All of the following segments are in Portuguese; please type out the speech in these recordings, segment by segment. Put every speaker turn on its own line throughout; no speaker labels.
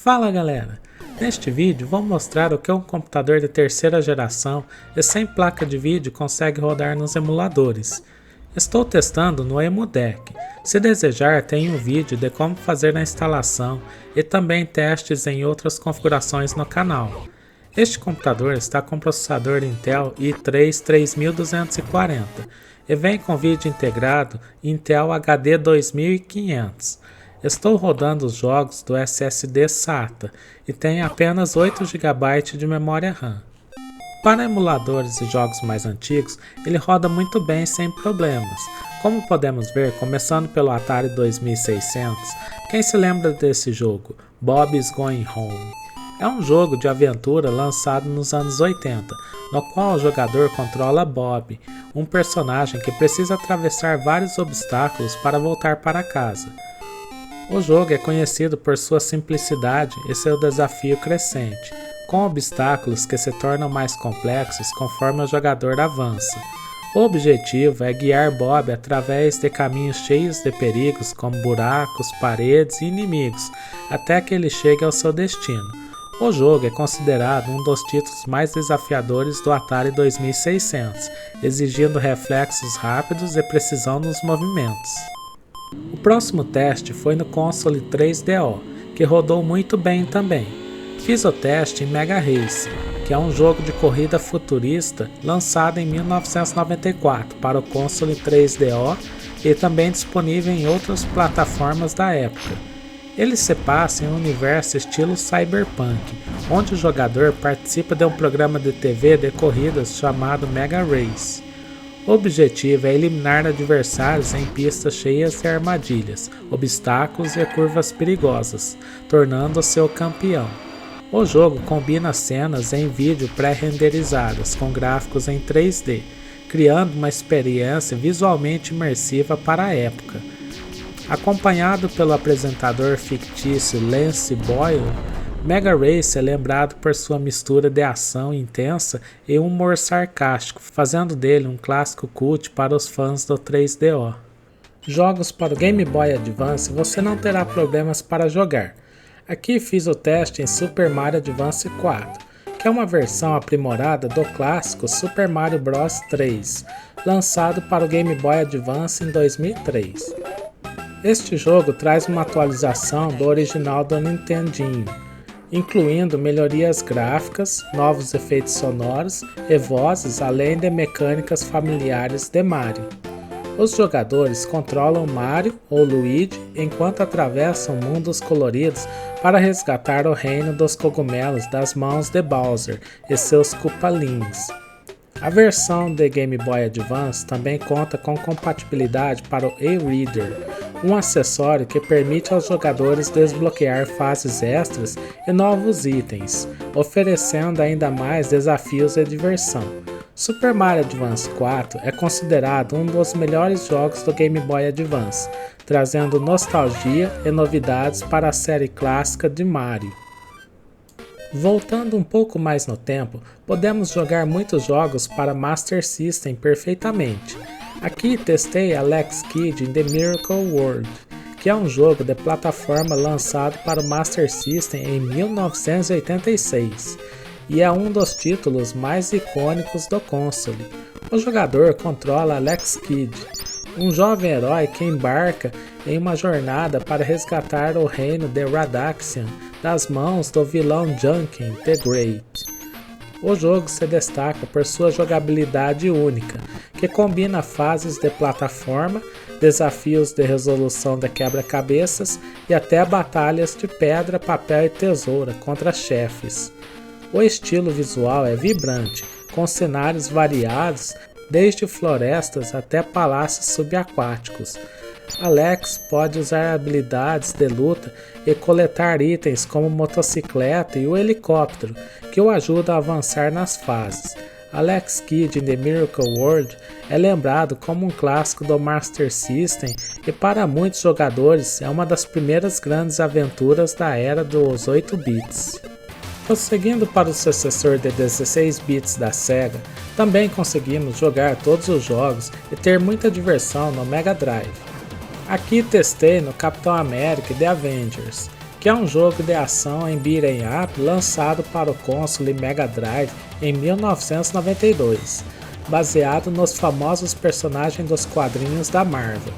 Fala galera! Neste vídeo vou mostrar o que um computador de terceira geração e sem placa de vídeo consegue rodar nos emuladores. Estou testando no EmuDeck. Se desejar, tem um vídeo de como fazer a instalação e também testes em outras configurações no canal. Este computador está com processador Intel i3 3240 e vem com vídeo integrado Intel HD 2500. Estou rodando os jogos do SSD SATA e tem apenas 8 GB de memória RAM. Para emuladores e jogos mais antigos, ele roda muito bem sem problemas. Como podemos ver, começando pelo Atari 2600, quem se lembra desse jogo? Bob's Going Home. É um jogo de aventura lançado nos anos 80, no qual o jogador controla Bob, um personagem que precisa atravessar vários obstáculos para voltar para casa. O jogo é conhecido por sua simplicidade e seu desafio crescente, com obstáculos que se tornam mais complexos conforme o jogador avança. O objetivo é guiar Bob através de caminhos cheios de perigos como buracos, paredes e inimigos, até que ele chegue ao seu destino. O jogo é considerado um dos títulos mais desafiadores do Atari 2600, exigindo reflexos rápidos e precisão nos movimentos. O próximo teste foi no console 3DO, que rodou muito bem também. Fiz o teste em Mega Race, que é um jogo de corrida futurista lançado em 1994 para o console 3DO e também disponível em outras plataformas da época. Ele se passa em um universo estilo cyberpunk, onde o jogador participa de um programa de TV de corridas chamado Mega Race. O objetivo é eliminar adversários em pistas cheias de armadilhas, obstáculos e curvas perigosas, tornando-o seu campeão. O jogo combina cenas em vídeo pré-renderizadas com gráficos em 3D, criando uma experiência visualmente imersiva para a época. Acompanhado pelo apresentador fictício Lance Boyle, Mega Race é lembrado por sua mistura de ação intensa e humor sarcástico, fazendo dele um clássico cult para os fãs do 3DO. Jogos para o Game Boy Advance você não terá problemas para jogar. Aqui fiz o teste em Super Mario Advance 4, que é uma versão aprimorada do clássico Super Mario Bros. 3, lançado para o Game Boy Advance em 2003. Este jogo traz uma atualização do original do Nintendinho, incluindo melhorias gráficas, novos efeitos sonoros e vozes, além de mecânicas familiares de Mario. Os jogadores controlam Mario ou Luigi enquanto atravessam mundos coloridos para resgatar o reino dos cogumelos das mãos de Bowser e seus Koopalings. A versão de Game Boy Advance também conta com compatibilidade para o e-reader, um acessório que permite aos jogadores desbloquear fases extras e novos itens, oferecendo ainda mais desafios e diversão. Super Mario Advance 4 é considerado um dos melhores jogos do Game Boy Advance, trazendo nostalgia e novidades para a série clássica de Mario. Voltando um pouco mais no tempo, podemos jogar muitos jogos para Master System perfeitamente. Aqui testei Alex Kidd in the Miracle World, que é um jogo de plataforma lançado para o Master System em 1986, e é um dos títulos mais icônicos do console. O jogador controla Alex Kidd, um jovem herói que embarca em uma jornada para resgatar o reino de Radaxian das mãos do vilão Junkin the Great. O jogo se destaca por sua jogabilidade única, que combina fases de plataforma, desafios de resolução de quebra-cabeças e até batalhas de pedra, papel e tesoura contra chefes. O estilo visual é vibrante, com cenários variados, desde florestas até palácios subaquáticos. Alex pode usar habilidades de luta e coletar itens como motocicleta e o helicóptero, que o ajudam a avançar nas fases. Alex Kidd in the Miracle World é lembrado como um clássico do Master System e para muitos jogadores é uma das primeiras grandes aventuras da era dos 8 bits. Prosseguindo para o sucessor de 16 bits da Sega, também conseguimos jogar todos os jogos e ter muita diversão no Mega Drive. Aqui testei no Capitão América e The Avengers, que é um jogo de ação em beat'em up lançado para o console Mega Drive em 1992, baseado nos famosos personagens dos quadrinhos da Marvel.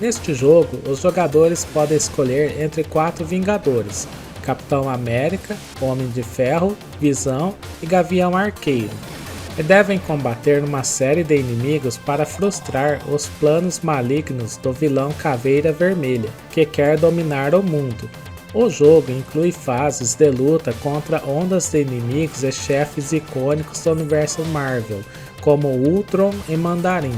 Neste jogo, os jogadores podem escolher entre 4 Vingadores: Capitão América, Homem de Ferro, Visão e Gavião Arqueiro, e devem combater uma série de inimigos para frustrar os planos malignos do vilão Caveira Vermelha, que quer dominar o mundo. O jogo inclui fases de luta contra ondas de inimigos e chefes icônicos do universo Marvel, como Ultron e Mandarim,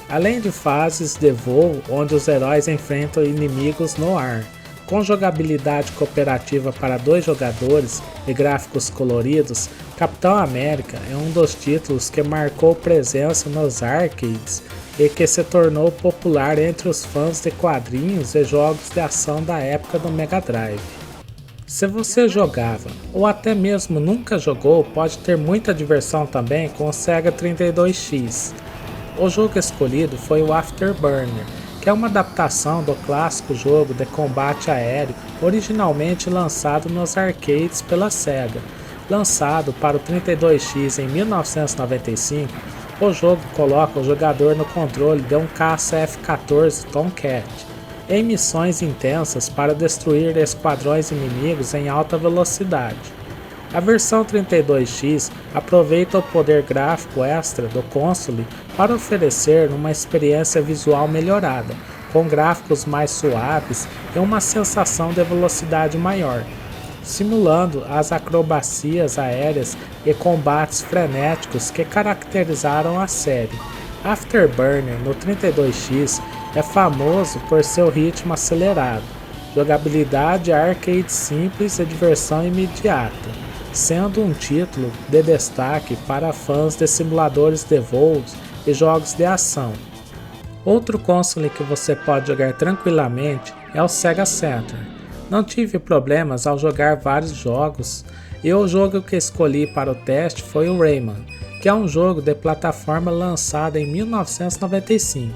além de fases de voo onde os heróis enfrentam inimigos no ar. Com jogabilidade cooperativa para 2 jogadores e gráficos coloridos, Capitão América é um dos títulos que marcou presença nos arcades e que se tornou popular entre os fãs de quadrinhos e jogos de ação da época do Mega Drive. Se você jogava ou até mesmo nunca jogou, pode ter muita diversão também com o Sega 32X. O jogo escolhido foi o Afterburner, que é uma adaptação do clássico jogo de combate aéreo originalmente lançado nos arcades pela Sega. Lançado para o 32X em 1995, o jogo coloca o jogador no controle de um caça F-14 Tomcat, em missões intensas para destruir esquadrões inimigos em alta velocidade. A versão 32X aproveita o poder gráfico extra do console para oferecer uma experiência visual melhorada, com gráficos mais suaves e uma sensação de velocidade maior, simulando as acrobacias aéreas e combates frenéticos que caracterizaram a série. Afterburner no 32X é famoso por seu ritmo acelerado, jogabilidade arcade simples e diversão imediata, sendo um título de destaque para fãs de simuladores de voos e jogos de ação. Outro console que você pode jogar tranquilamente é o Sega Saturn. Não tive problemas ao jogar vários jogos, e o jogo que escolhi para o teste foi o Rayman, que é um jogo de plataforma lançado em 1995,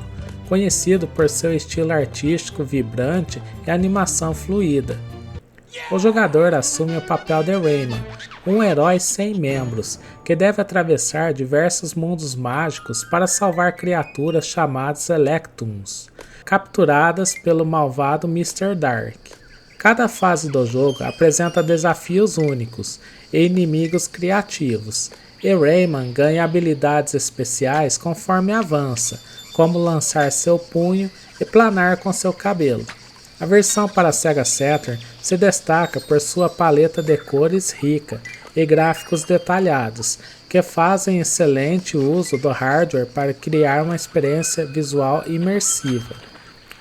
conhecido por seu estilo artístico vibrante e animação fluida. O jogador assume o papel de Rayman, um herói sem membros, que deve atravessar diversos mundos mágicos para salvar criaturas chamadas Electums, capturadas pelo malvado Mr. Dark. Cada fase do jogo apresenta desafios únicos e inimigos criativos, e Rayman ganha habilidades especiais conforme avança, como lançar seu punho e planar com seu cabelo. A versão para Sega Saturn se destaca por sua paleta de cores rica e gráficos detalhados, que fazem excelente uso do hardware para criar uma experiência visual imersiva.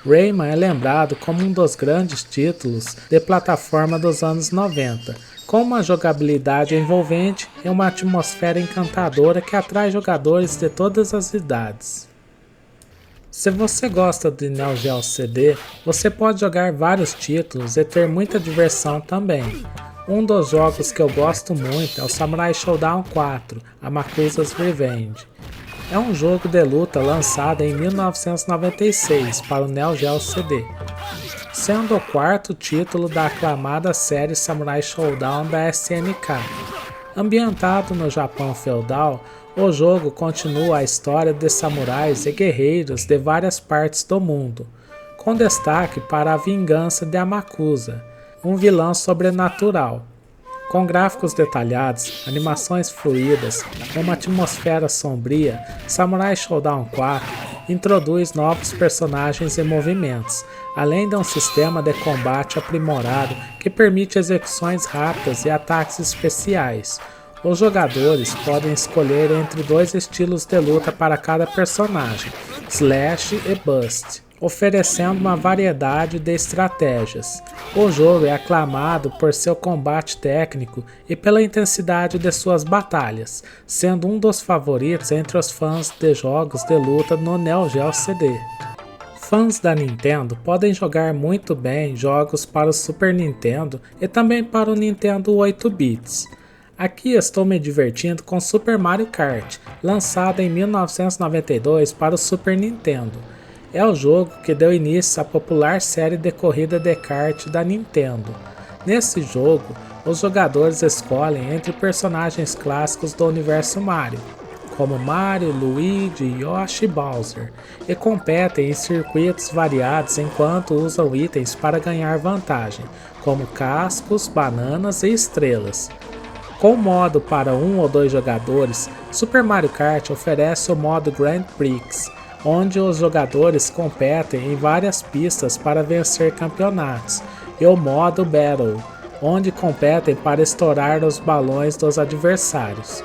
Rayman é lembrado como um dos grandes títulos de plataforma dos anos 90, com uma jogabilidade envolvente e uma atmosfera encantadora que atrai jogadores de todas as idades. Se você gosta de Neo Geo CD, você pode jogar vários títulos e ter muita diversão também. Um dos jogos que eu gosto muito é o Samurai Shodown 4, Amakusa's Revenge. É um jogo de luta lançado em 1996 para o Neo Geo CD, sendo o 4º título da aclamada série Samurai Shodown da SNK. Ambientado no Japão feudal, o jogo continua a história de samurais e guerreiros de várias partes do mundo, com destaque para a vingança de Amakusa, um vilão sobrenatural. Com gráficos detalhados, animações fluidas e uma atmosfera sombria, Samurai Shodown 4 introduz novos personagens e movimentos, além de um sistema de combate aprimorado que permite execuções rápidas e ataques especiais. Os jogadores podem escolher entre 2 estilos de luta para cada personagem, Slash e Bust, oferecendo uma variedade de estratégias. O jogo é aclamado por seu combate técnico e pela intensidade de suas batalhas, sendo um dos favoritos entre os fãs de jogos de luta no Neo Geo CD. Fãs da Nintendo podem jogar muito bem jogos para o Super Nintendo e também para o Nintendo 8-bits. Aqui estou me divertindo com Super Mario Kart, lançado em 1992 para o Super Nintendo. É o jogo que deu início à popular série de corrida de kart da Nintendo. Nesse jogo, os jogadores escolhem entre personagens clássicos do universo Mario, como Mario, Luigi, Yoshi e Bowser, e competem em circuitos variados enquanto usam itens para ganhar vantagem, como cascos, bananas e estrelas. Com modo para um ou dois jogadores, Super Mario Kart oferece o modo Grand Prix, onde os jogadores competem em várias pistas para vencer campeonatos, e o modo Battle, onde competem para estourar os balões dos adversários.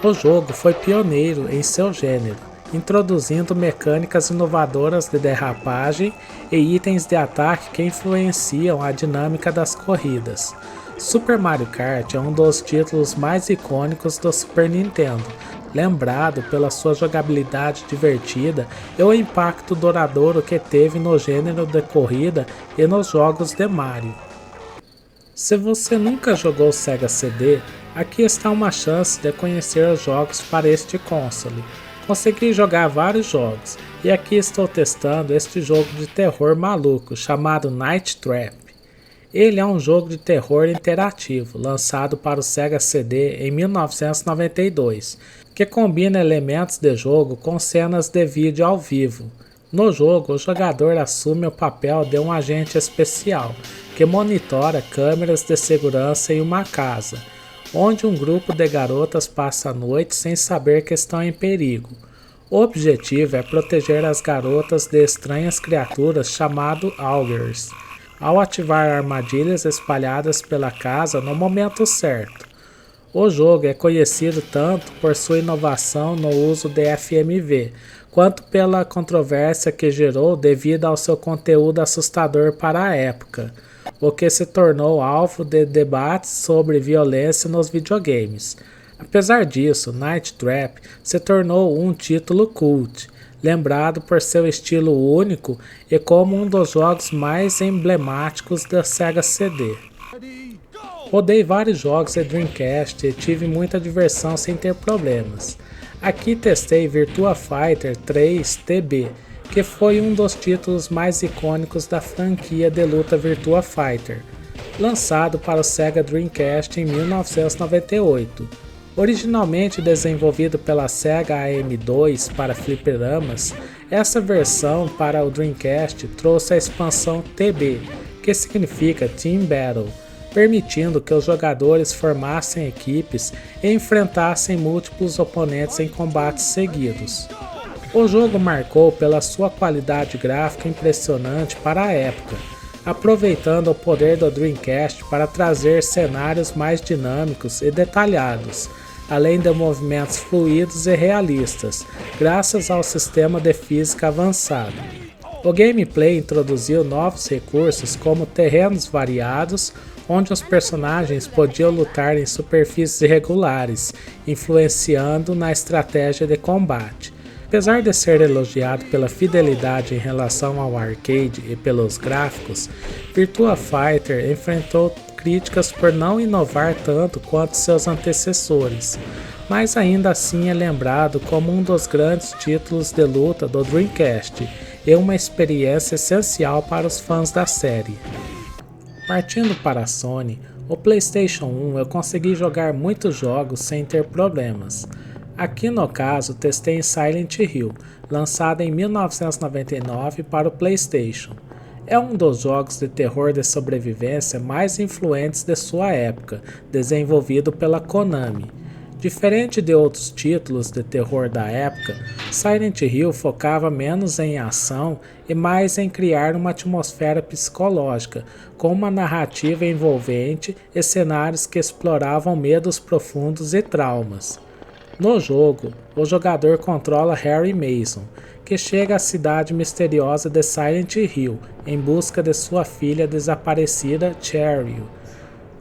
O jogo foi pioneiro em seu gênero, introduzindo mecânicas inovadoras de derrapagem e itens de ataque que influenciam a dinâmica das corridas. Super Mario Kart é um dos títulos mais icônicos do Super Nintendo, lembrado pela sua jogabilidade divertida e o impacto duradouro que teve no gênero de corrida e nos jogos de Mario. Se você nunca jogou Sega CD, aqui está uma chance de conhecer os jogos para este console. Consegui jogar vários jogos, e aqui estou testando este jogo de terror maluco chamado Night Trap. Ele é um jogo de terror interativo, lançado para o Sega CD em 1992, que combina elementos de jogo com cenas de vídeo ao vivo. No jogo, o jogador assume o papel de um agente especial, que monitora câmeras de segurança em uma casa, onde um grupo de garotas passa a noite sem saber que estão em perigo. O objetivo é proteger as garotas de estranhas criaturas chamadas Augurs, ao ativar armadilhas espalhadas pela casa no momento certo. O jogo é conhecido tanto por sua inovação no uso de FMV, quanto pela controvérsia que gerou devido ao seu conteúdo assustador para a época, o que se tornou alvo de debates sobre violência nos videogames. Apesar disso, Night Trap se tornou um título cult, lembrado por seu estilo único e como um dos jogos mais emblemáticos da Sega CD. Rodei vários jogos de Dreamcast e tive muita diversão sem ter problemas. Aqui testei Virtua Fighter 3 TB, que foi um dos títulos mais icônicos da franquia de luta Virtua Fighter, lançado para o Sega Dreamcast em 1998. Originalmente desenvolvido pela Sega AM2 para fliperamas, essa versão para o Dreamcast trouxe a expansão TB, que significa Team Battle, permitindo que os jogadores formassem equipes e enfrentassem múltiplos oponentes em combates seguidos. O jogo marcou pela sua qualidade gráfica impressionante para a época, aproveitando o poder do Dreamcast para trazer cenários mais dinâmicos e detalhados, além de movimentos fluidos e realistas, graças ao sistema de física avançado. O gameplay introduziu novos recursos como terrenos variados, onde os personagens podiam lutar em superfícies irregulares, influenciando na estratégia de combate. Apesar de ser elogiado pela fidelidade em relação ao arcade e pelos gráficos, Virtua Fighter enfrentou críticas por não inovar tanto quanto seus antecessores, mas ainda assim é lembrado como um dos grandes títulos de luta do Dreamcast e uma experiência essencial para os fãs da série. Partindo para a Sony, o PlayStation 1 eu consegui jogar muitos jogos sem ter problemas. Aqui no caso testei em Silent Hill, lançado em 1999 para o PlayStation. É um dos jogos de terror de sobrevivência mais influentes de sua época, desenvolvido pela Konami. Diferente de outros títulos de terror da época, Silent Hill focava menos em ação e mais em criar uma atmosfera psicológica, com uma narrativa envolvente e cenários que exploravam medos profundos e traumas. No jogo, o jogador controla Harry Mason, que chega à cidade misteriosa de Silent Hill em busca de sua filha desaparecida Cheryl.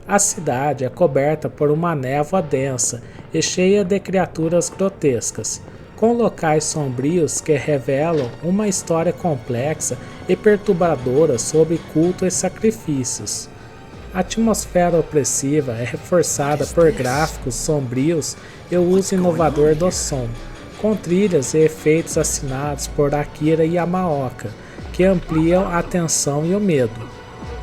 A cidade é coberta por uma névoa densa e cheia de criaturas grotescas, com locais sombrios que revelam uma história complexa e perturbadora sobre culto e sacrifícios. A atmosfera opressiva é reforçada por gráficos sombrios e o uso inovador do som, com trilhas e efeitos assinados por Akira Yamaoka, que ampliam a tensão e o medo.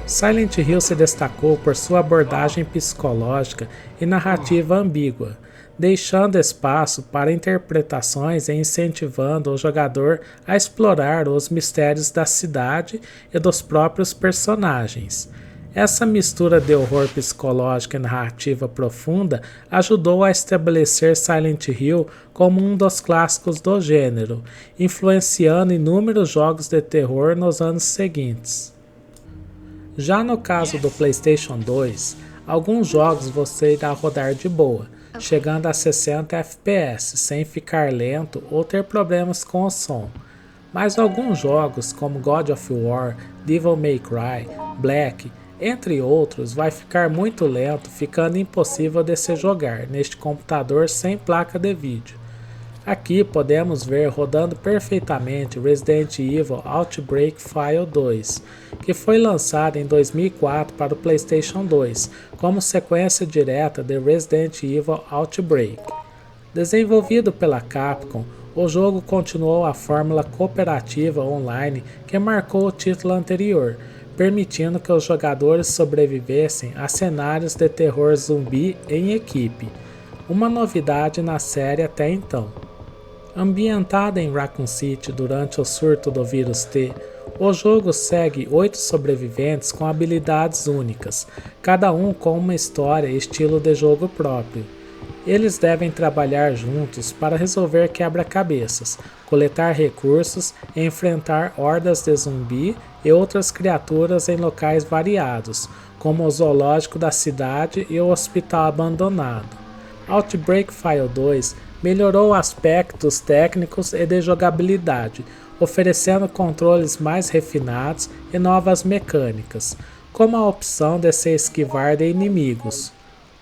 Silent Hill se destacou por sua abordagem psicológica e narrativa ambígua, deixando espaço para interpretações e incentivando o jogador a explorar os mistérios da cidade e dos próprios personagens. Essa mistura de horror psicológico e narrativa profunda ajudou a estabelecer Silent Hill como um dos clássicos do gênero, influenciando inúmeros jogos de terror nos anos seguintes. Já no caso do PlayStation 2, alguns jogos você irá rodar de boa, chegando a 60 FPS, sem ficar lento ou ter problemas com o som. Mas alguns jogos, como God of War, Devil May Cry, Black, entre outros, vai ficar muito lento, ficando impossível de se jogar neste computador sem placa de vídeo. Aqui podemos ver rodando perfeitamente Resident Evil Outbreak File 2, que foi lançado em 2004 para o PlayStation 2, como sequência direta de Resident Evil Outbreak. Desenvolvido pela Capcom, o jogo continuou a fórmula cooperativa online que marcou o título anterior, permitindo que os jogadores sobrevivessem a cenários de terror zumbi em equipe, uma novidade na série até então. Ambientada em Raccoon City durante o surto do vírus T, o jogo segue 8 sobreviventes com habilidades únicas, cada um com uma história e estilo de jogo próprio. Eles devem trabalhar juntos para resolver quebra-cabeças, coletar recursos e enfrentar hordas de zumbi e outras criaturas em locais variados, como o zoológico da cidade e o hospital abandonado. Outbreak File 2 melhorou aspectos técnicos e de jogabilidade, oferecendo controles mais refinados e novas mecânicas, como a opção de se esquivar de inimigos.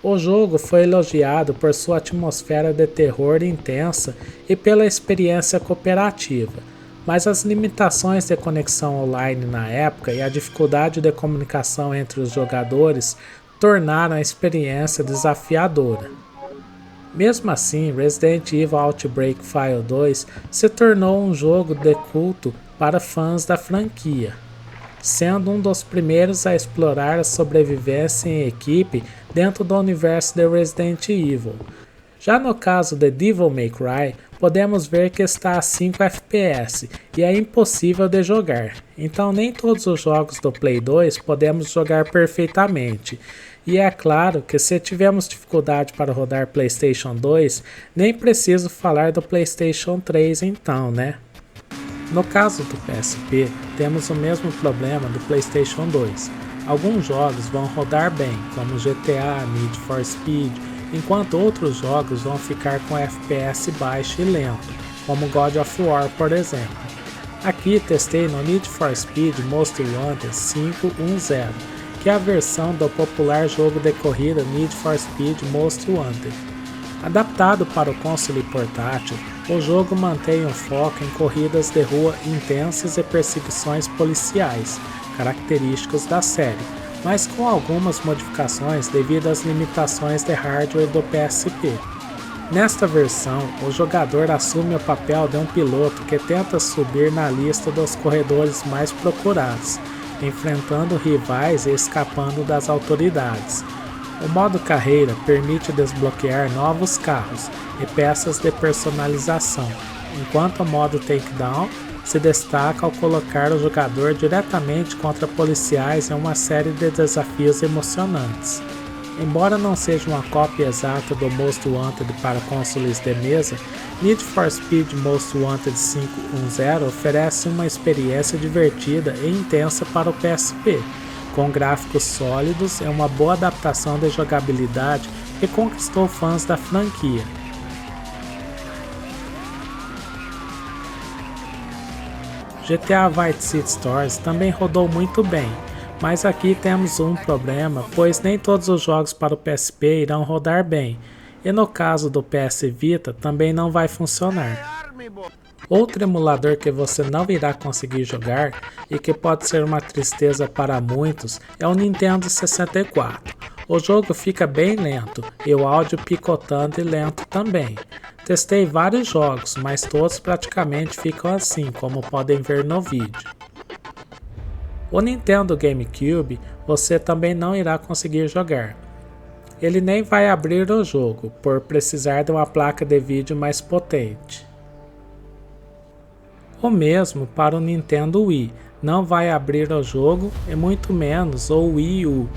O jogo foi elogiado por sua atmosfera de terror intensa e pela experiência cooperativa, mas as limitações de conexão online na época e a dificuldade de comunicação entre os jogadores tornaram a experiência desafiadora. Mesmo assim, Resident Evil Outbreak File 2 se tornou um jogo de culto para fãs da franquia, sendo um dos primeiros a explorar a sobrevivência em equipe dentro do universo de Resident Evil. Já no caso de Devil May Cry, podemos ver que está a 5 FPS e é impossível de jogar, então nem todos os jogos do Play 2 podemos jogar perfeitamente. E é claro que se tivermos dificuldade para rodar PlayStation 2, nem preciso falar do PlayStation 3 então, né? No caso do PSP, temos o mesmo problema do PlayStation 2. Alguns jogos vão rodar bem, como GTA, Need for Speed, enquanto outros jogos vão ficar com FPS baixo e lento, como God of War, por exemplo. Aqui testei no Need for Speed Most Wanted 5.10, que é a versão do popular jogo de corrida Need for Speed Most Wanted. Adaptado para o console portátil, o jogo mantém um foco em corridas de rua intensas e perseguições policiais, característicos da série, mas com algumas modificações devido às limitações de hardware do PSP. Nesta versão, o jogador assume o papel de um piloto que tenta subir na lista dos corredores mais procurados, enfrentando rivais e escapando das autoridades. O modo carreira permite desbloquear novos carros e peças de personalização, enquanto o modo takedown se destaca ao colocar o jogador diretamente contra policiais em uma série de desafios emocionantes. Embora não seja uma cópia exata do Most Wanted para consoles de mesa, Need for Speed Most Wanted 5.10 oferece uma experiência divertida e intensa para o PSP, com gráficos sólidos e uma boa adaptação de jogabilidade que conquistou fãs da franquia. GTA Vice City Stories também rodou muito bem, mas aqui temos um problema, pois nem todos os jogos para o PSP irão rodar bem, e no caso do PS Vita também não vai funcionar. Outro emulador que você não irá conseguir jogar e que pode ser uma tristeza para muitos é o Nintendo 64. O jogo fica bem lento e o áudio picotando e lento também. Testei vários jogos, mas todos praticamente ficam assim, como podem ver no vídeo. O Nintendo GameCube você também não irá conseguir jogar. Ele nem vai abrir o jogo, por precisar de uma placa de vídeo mais potente. O mesmo para o Nintendo Wii, não vai abrir o jogo e muito menos o Wii U,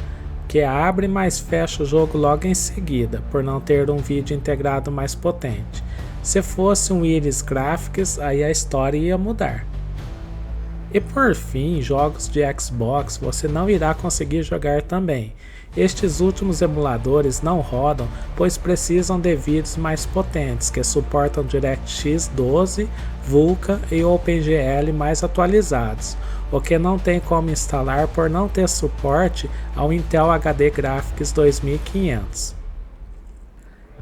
que abre mas fecha o jogo logo em seguida, por não ter um vídeo integrado mais potente. Se fosse um Iris Graphics, aí a história ia mudar. E por fim, jogos de Xbox você não irá conseguir jogar também. Estes últimos emuladores não rodam, pois precisam de vídeos mais potentes que suportam DirectX 12, Vulkan e OpenGL mais atualizados, o que não tem como instalar por não ter suporte ao Intel HD Graphics 2500.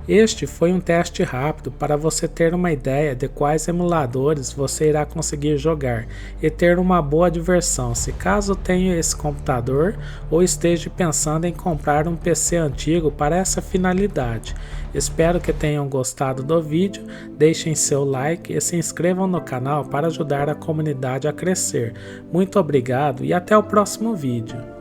Este foi um teste rápido para você ter uma ideia de quais emuladores você irá conseguir jogar e ter uma boa diversão se caso tenha esse computador ou esteja pensando em comprar um PC antigo para essa finalidade. Espero que tenham gostado do vídeo, deixem seu like e se inscrevam no canal para ajudar a comunidade a crescer. Muito obrigado e até o próximo vídeo.